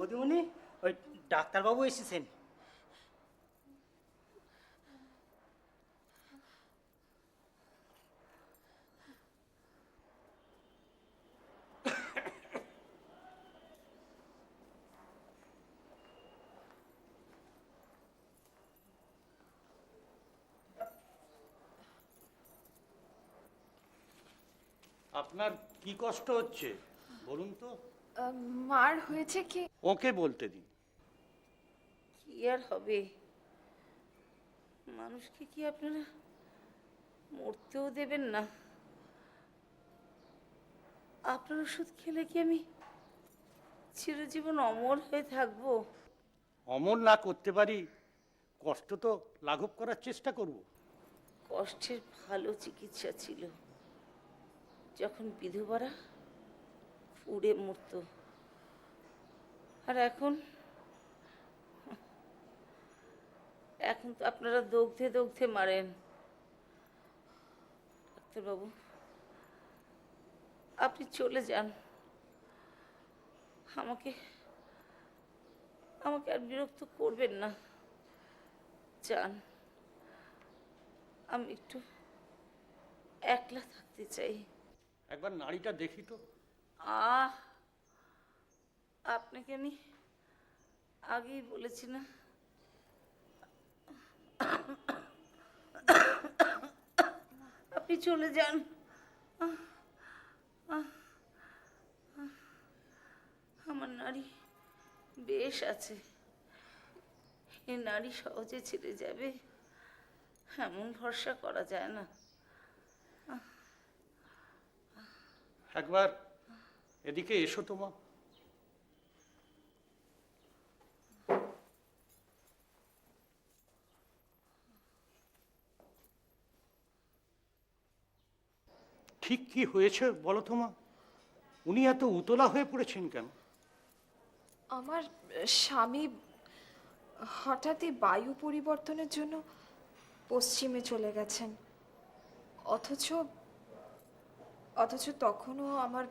বৌদিমণি, ওই ডাক্তারবাবু এসেছেন। আপনার কি কষ্ট হচ্ছে বলুন তো? মার হয়েছে কি? ওকে বলতে দিন। কি আর হবে, মানুষকে কি আপনারা মরতেও দেবেন না? আপনার ওষুধ খেলে কি আমি চিরজীবন অমর হয়ে থাকবো? অমর না করতে পারি, কষ্ট তো লাঘব করার চেষ্টা করব। কষ্টের ভালো চিকিৎসা ছিল, যখন বিধবারা পুড়ে মরত। আর এখন এখন তো আপনারা দগ্ধে দগ্ধে মারেন। ডাক্তারবাবু, আপনি চলে যান। আমাকে আমাকে আর বিরক্ত করবেন না, যান। আমি একটু একলা থাকতে চাই। একবার নাড়িটা দেখি তো। আহ, আপনাকে আমি আগেই বলেছি না, আপনি চলে যান। আমার নাড়ি বেশ আছে, এ নাড়ি সহজে ছেড়ে যাবে এমন ভরসা করা যায় না। একবার এদিকে এসো তো মা। ঠিক কি হয়েছে বলো তো মা? উনি এত উতলা হয়ে পড়েছেন কেন? আমার স্বামী হঠাৎই বায়ু পরিবর্তনের জন্য পশ্চিমে চলে গেছেন। অথচ অথচ তখনও আমার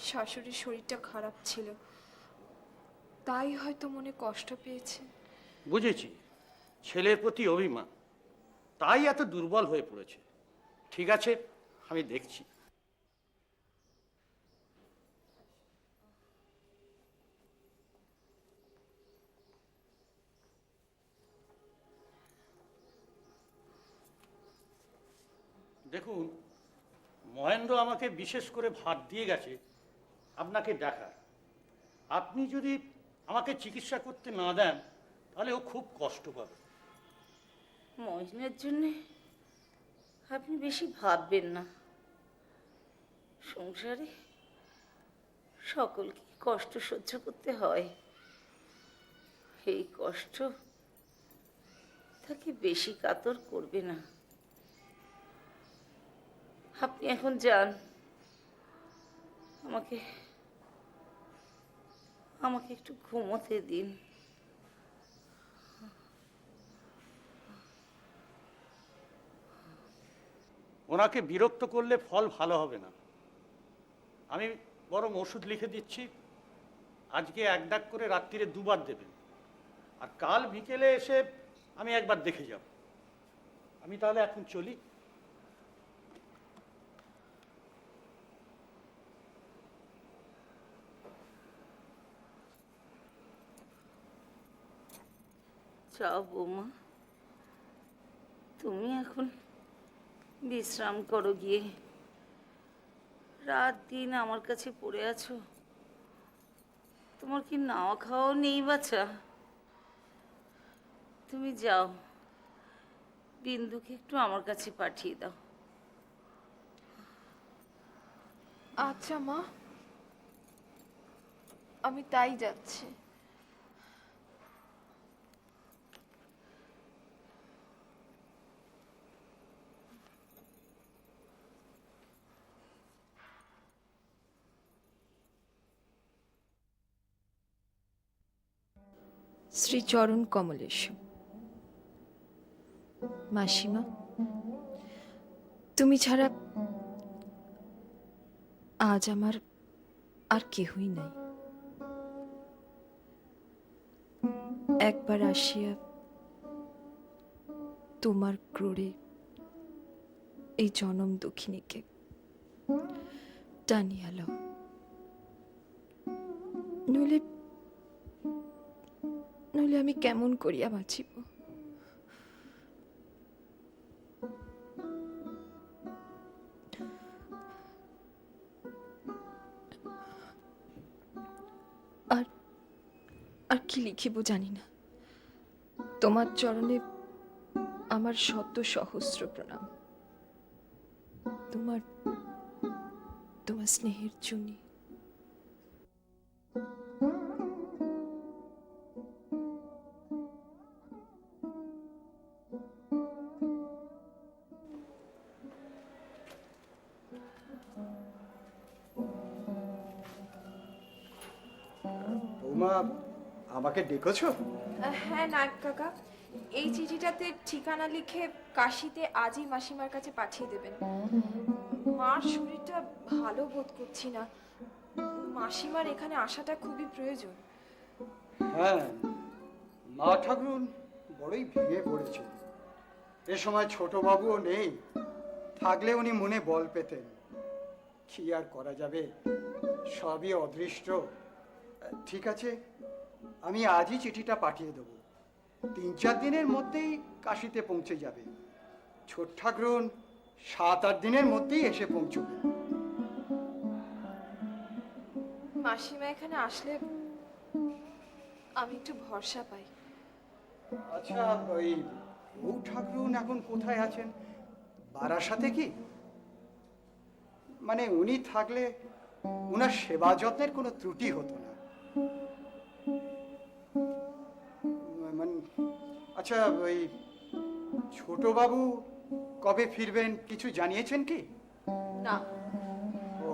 শাশুড়ির শরীরটা খারাপ ছিল, তাই হয়তো মনে কষ্ট পেয়েছে। বুঝেছি, ছেলের প্রতি অভিমান, তাই এত দুর্বল হয়ে পড়েছে। ঠিক আছে, আমি দেখছি। দেখুন, মহেন্দ্র আমাকে বিশেষ করে ভার দিয়ে গেছে আপনাকে দেখার। আপনি যদি আমাকে চিকিৎসা করতে না দেন তাহলে ও খুব কষ্ট পাবে। মহিনের জন্যে আপনি বেশি ভাববেন না। সংসারে সকলকে কষ্ট সহ্য করতে হয়, এই কষ্ট তাকে বেশি কাতর করবে না। আপনি এখন যান, আমাকে আমাকে একটু ঘুমোতে দিন। ওনাকে বিরক্ত করলে ফল ভালো হবে না। আমি বরং ওষুধ লিখে দিচ্ছি, আজকে এক ডাক করে রাত্রিরে দুবার দেবেন, আর কাল বিকেলে এসে আমি একবার দেখে যাব। আমি তাহলে এখন চলি। যাও বৌমা, তুমি এখন বিশ্রাম করো গিয়ে। রাত দিন আমার কাছে পড়ে আছো, তোমার কি নাওয়া খাওয়াও নেই বাছা? তুমি যাও, বিন্দুকে একটু আমার কাছে পাঠিয়ে দাও। আচ্ছা মা, আমি তাই যাচ্ছি। শ্রীচরণ কমলেশ। মাসিমা, তুমি ছাড়া আজ আমার আর কেহই নাই। একবার আসিয়া তোমার ক্রোড়ে এই জনম দুঃখিনীকে টানিয়া লও, নইলে নইলে আমি কেমন করিয়া বাঁচিব? আর আর কি লিখিব জানি না। তোমার চরণে আমার শত সহস্র প্রণাম। তোমার তোমার স্নেহের চুনি। বৌমা, আমাকে ডেকেছো? হ্যাঁ নায়ক কাকা, এই চিঠিটাতে ঠিকানা লিখে কাশিতে আজই মাসিমার কাছে পাঠিয়ে দেবেন। মার শরীরটা ভালো বোধ করছি না, মাসিমার এখানে আসাটা খুবই প্রয়োজন। হ্যাঁ, মা ঠাকুরুন বড়ই ভেঙে পড়েছে। এ সময় ছোট বাবুও নেই, থাকলে উনি মনে বল পেতেন। কি আর করা যাবে, সবই অদৃষ্ট। ঠিক আছে, আমি আজই চিঠিটা পাঠিয়ে দেবো। 3-4 দিনের মধ্যেই কাশিতে পৌঁছে যাবে। ছোট ঠাকুরুন 7-8 দিনের মধ্যেই এসে পৌঁছবে। মাসিমা এখানে আসলে আমি একটু ভরসা পাই। আচ্ছা, ওই বউ ঠাকুরুন এখন কোথায় আছেন? বারাসাতে কি? মানে উনি থাকলে ওনার সেবা যত্নের কোনো ত্রুটি হতো না। মানে আচ্ছা, ওই ছোট বাবু কবে ফিরবেন কিছু জানিয়েছেন কি? না, ও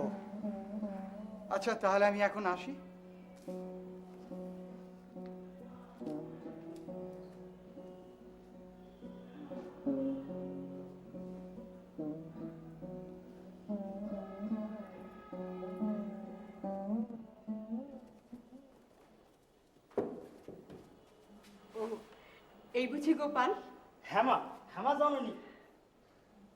আচ্ছা, তাহলে আমি এখন আসি। ও, এই বুঝি গোপাল? হ্যামা, হ্যামা জননী,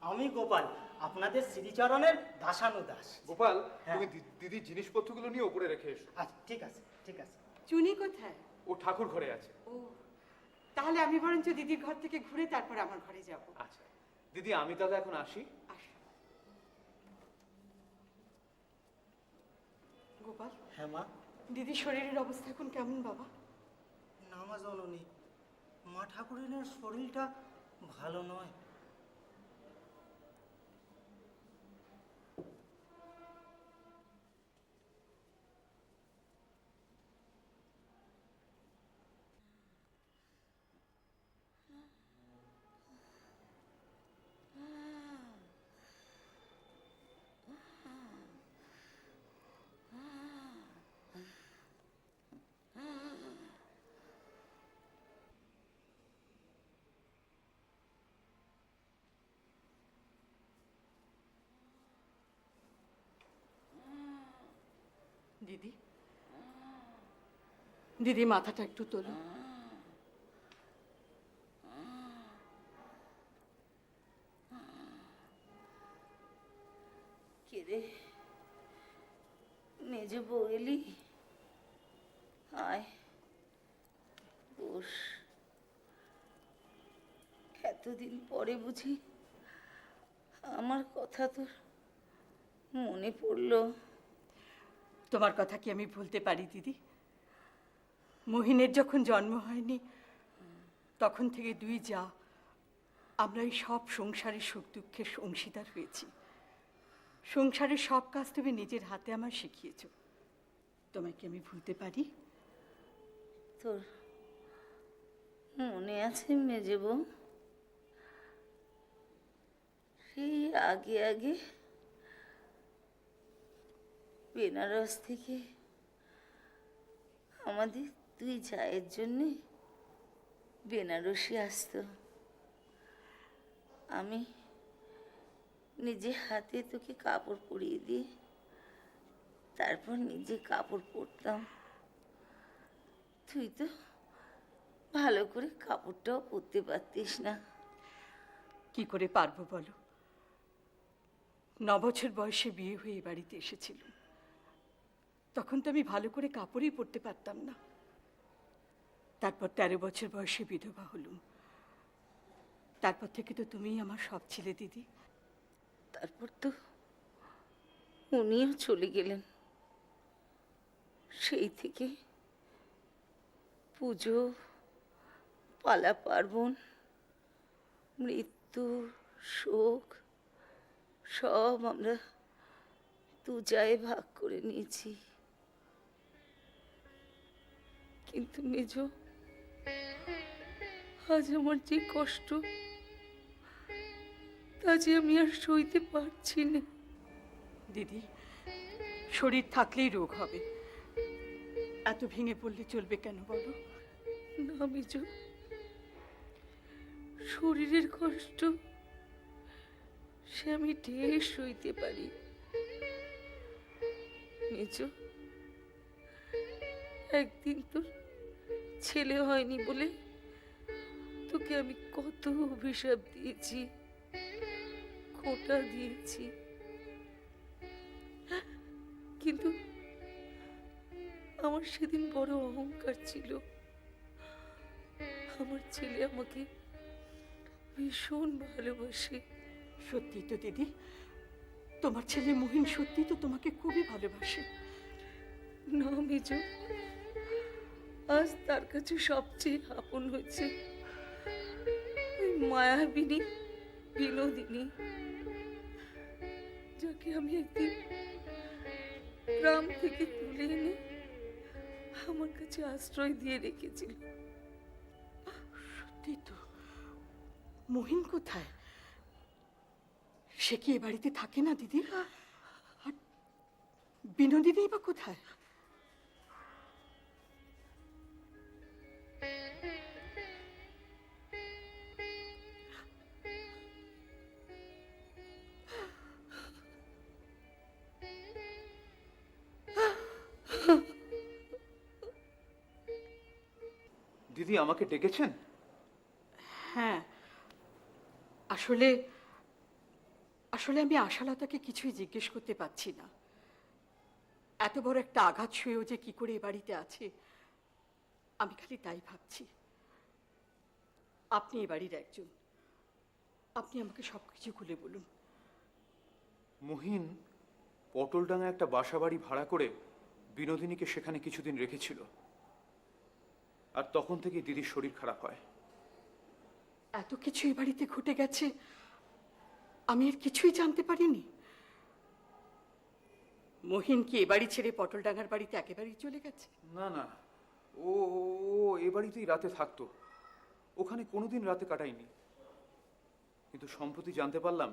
আমি গোপাল, আপনাদের শ্রীচরণের দাসানুদাস। গোপাল, হ্যাঁ। তুমি দিদির জিনিসপত্রগুলো নিয়ে উপরে রেখে এসো। আচ্ছা, ঠিক আছে, ঠিক আছে। চুনি কোথায়? ও ঠাকুর ঘরে আছে। ও, তাহলে আমি বরঞ্চ দিদির ঘর থেকে ঘুরে তারপর আমার ঘরে যাব। আচ্ছা দিদি, আমি তাহলে এখন আসি। আসো। গোপাল, হ্যামা, দিদির শরীরের অবস্থা এখন কেমন বাবা? না মা জননী, মা ঠাকুরিনের শরীরটা ভালো নয়। দিদি, দিদি মাথাটা একটু তোলো। কে রে, মেজ বউ এলি? আয়, বস। এতদিন পরে বুঝি আমার কথা তোর মনে পড়লো? তোমার কথা কি আমি ভুলতে পারি দিদি? মহিনের যখন জন্ম হয়নি তখন থেকে দুই যা আমরা এই সব সংসারের সুখ দুঃখের অংশীদার হয়েছি। সংসারের সব কাজ তুমি নিজের হাতে আমার শিখিয়েছ। তোমায় কি আমি ভুলতে পারি? তোর মনে আছে মেজে বউ? সেই আগে আগে বেনারস থেকে আমাদের দুই জায়ের জন্যে বেনারসি আসতো। আমি নিজে হাতে তোকে কাপড় পরিয়ে দিয়ে তারপর নিজে কাপড় পরতাম। তুই তো ভালো করে কাপড়টাও পরতে পারতিস না? কি করে পারবো বলো? 9 বছর বয়সে বিয়ে হয়ে এই বাড়িতে এসেছিলাম। তখন তো আমি ভালো করে কাপড়ই পরতে পারতাম না। তারপর 13 বছর বয়সে বিধবা হলুম। তারপর থেকে তো তুমিই আমার সব ছিলে দিদি। তারপর তো উনিও চলে গেলেন। সেই থেকে পুজো, পালা পার্বণ, মৃত্যু, শোক সব আমরা দু জায়ে ভাগ করে নিয়েছি। কিন্তু মেজ, আজ আমার যে কষ্ট, তা যে আমি আর সইতে পারছি না। দিদি, শরীর থাকলেই রোগ হবে। এত ভেঙে পড়লে চলবে কেন বলো? না মেজ, শরীরের কষ্ট সে আমি ঢের সইতে পারি। মেজ, একদিন তোর ছেলে হয়নি বলে তোকে আমি কত অভিশাপ দিয়েছি, খোঁটা দিয়েছি, কিন্তু আমার সেদিন বড় অহংকার ছিল। আমার ছেলে আমাকে ভীষণ ভালোবাসে। সত্যি তো দিদি, তোমার ছেলে মহিন সত্যি তো তোমাকে খুবই ভালোবাসে। না মেজ, আজ তার কাছে সবচেয়ে আপন হয়েছে ওই মায়াবিনী বিনোদিনী, যাকে আমি একদিন গ্রাম থেকে তুলে এনে আমার কাছে আশ্রয় দিয়ে রেখেছিলাম। সত্যি তো। মহিন কোথায়? সে কি এ বাড়িতে থাকে না দিদি? আর বিনোদিনী বা কোথায়? দিদি আমাকে ডেকেছেন? হ্যাঁ, আসলে আসলে আমি আশালতাকে কিছুই জিজ্ঞেস করতে পারছি না। এত বড় একটা আঘাত শুয়েও যে কি করে এ বাড়িতে আছে, আমি খালি তাই ভাবছি। আপনি এ বাড়ির একজন, আপনি আমাকে সবকিছু খুলে বলুন। মহিন পটলডাঙ্গা একটা বাসা বাড়ি ভাড়া করে বিনোদিনীকে সেখানে কিছুদিন রেখেছিল, আর তখন থেকে দিদির শরীর খারাপ হয়। এত কিছু এ বাড়িতে ঘটে গেছে, আমি এর কিছুই জানতে পারিনি। মহিন কি এ বাড়ি ছেড়ে পটলডাঙ্গার বাড়িতে একেবারেই চলে গেছে? না না, ও ও এ বাড়িতেই রাতে থাকতো, ওখানে কোনোদিন রাতে কাটায়নি। কিন্তু সম্প্রতি জানতে পারলাম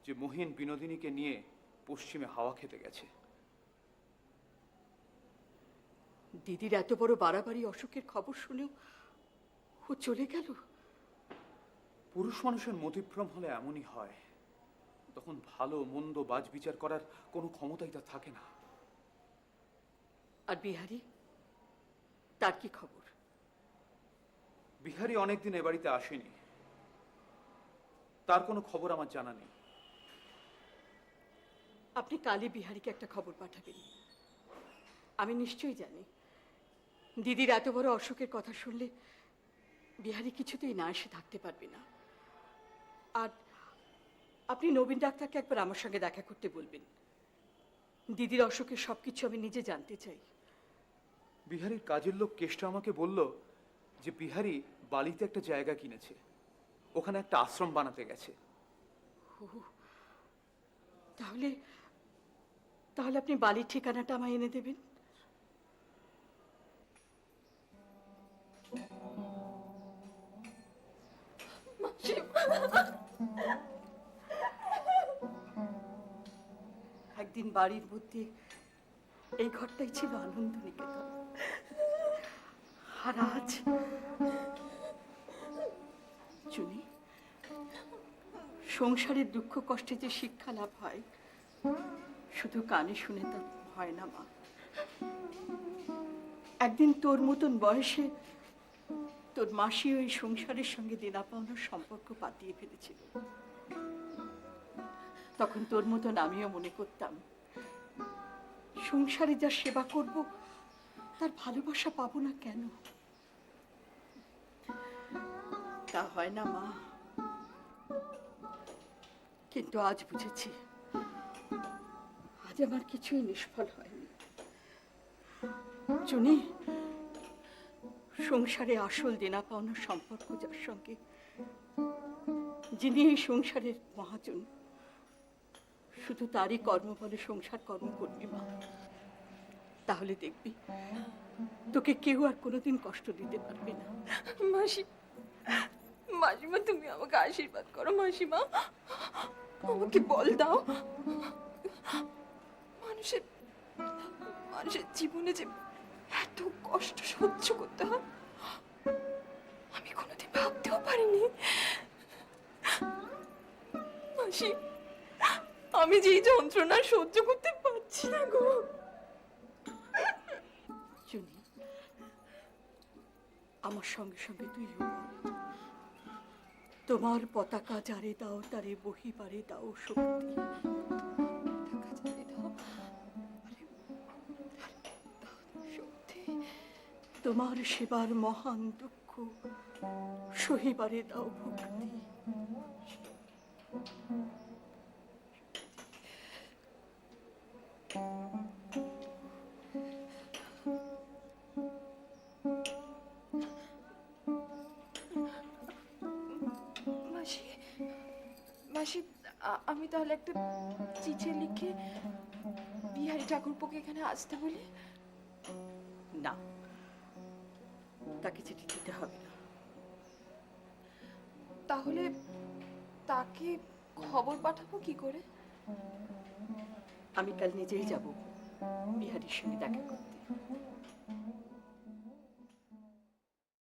যে মহিন বিনোদিনীকে নিয়ে পশ্চিমে হাওয়া খেতে গেছে। দিদির এত বড় বাড়াবাড়ি অসুখের খবর শুনেও ও চলে গেল। পুরুষ মানুষের মতিভ্রম হলে এমনই হয়, তখন ভালো মন্দ বাজ বিচার করার কোনো ক্ষমতাই তার থাকে না। আর বিহারি, তার কি খবর? বিহারি অনেকদিন এ বাড়িতে আসেনি, তার কোনো খবর আমার জানা নেই। আপনি কালই বিহারিকে একটা খবর পাঠাবেন। আমি নিশ্চয়ই জানি দিদির এত বড় অসুখের কথা শুনলে বিহারি কিছুতেই না এসে থাকতে পারবে না। আর আপনি নবীন ডাক্তারকে একবার আমার সঙ্গে দেখা করতে বলবেন। দিদির অসুখের সবকিছু আমি নিজে জানতে চাই। বিহারির কাজের লোক কেষ্ট আমাকে বলল যে বিহারি বালিতে একটা জায়গা কিনেছে, ওখানে একটা আশ্রম বানাতে গেছে। তাহলে তাহলে আপনি বালির ঠিকানাটা আমায় এনে দেবেন। একদিন বাড়ির মধ্যে এই ঘরটাই ছিল আনন্দ নিকেতন, আর আজ চুনি, সংসারের দুঃখ কষ্টে যে শিক্ষা লাভ হয় শুধু কানে শুনে তা হয় না মা। একদিন তোর মতন বয়সে তোর মাসি ওই সংসারের সঙ্গে দেনা পাওনার সম্পর্ক পাতিয়ে ফেলেছিল। তখন তোর মতন আমিও মনে করতাম সংসারে যা সেবা করব তার ভালোবাসা পাবো না কেন। তা হয় না মা, কিন্তু আজ বুঝেছি আজ আমার কিছুই নিষ্ফল হয়নি। চুনি, সংসারে আসল দেনা পাওনার সম্পর্ক যার সঙ্গে, যিনি এই সংসারের মহাজন, শুধু তারই কর্মবলে সংসার কর্ম করবি মা। তাহলে দেখবি তোকে কেউ আর কোনোদিন কষ্ট দিতে পারবে না। মাসি, মাসিমা তুমি আমাকে আশীর্বাদ করো মাসিমা, আমাকে বল দাও। মানুষের মানুষের জীবনে যে এত কষ্ট সহ্য করতে হয় আমি কোনোদিন ভাবতেও পারিনি। মাসি, আমি যে এই যন্ত্রণা সহ্য করতে পারছি না গো। চুনি, আমার সঙ্গে সঙ্গে তুইও বল, তোমার পতাকা যারে দাও তারে বহিবারে দাও শক্তি। তোমার সেবার মহান দুঃখ সহিবারে দাও ভক্তি। মাসি, মাসি, আমি তাহলে একটা চিঠি লিখে বিহারী ঠাকুরপোকে এখানে আসতে বলি। না, তাকে চিঠি দিতে হবে না। তাহলে তাকে খবর পাঠাবো কি করে? আমি কাল নিজেই যাব বিহারীর সঙ্গে দেখা করতে।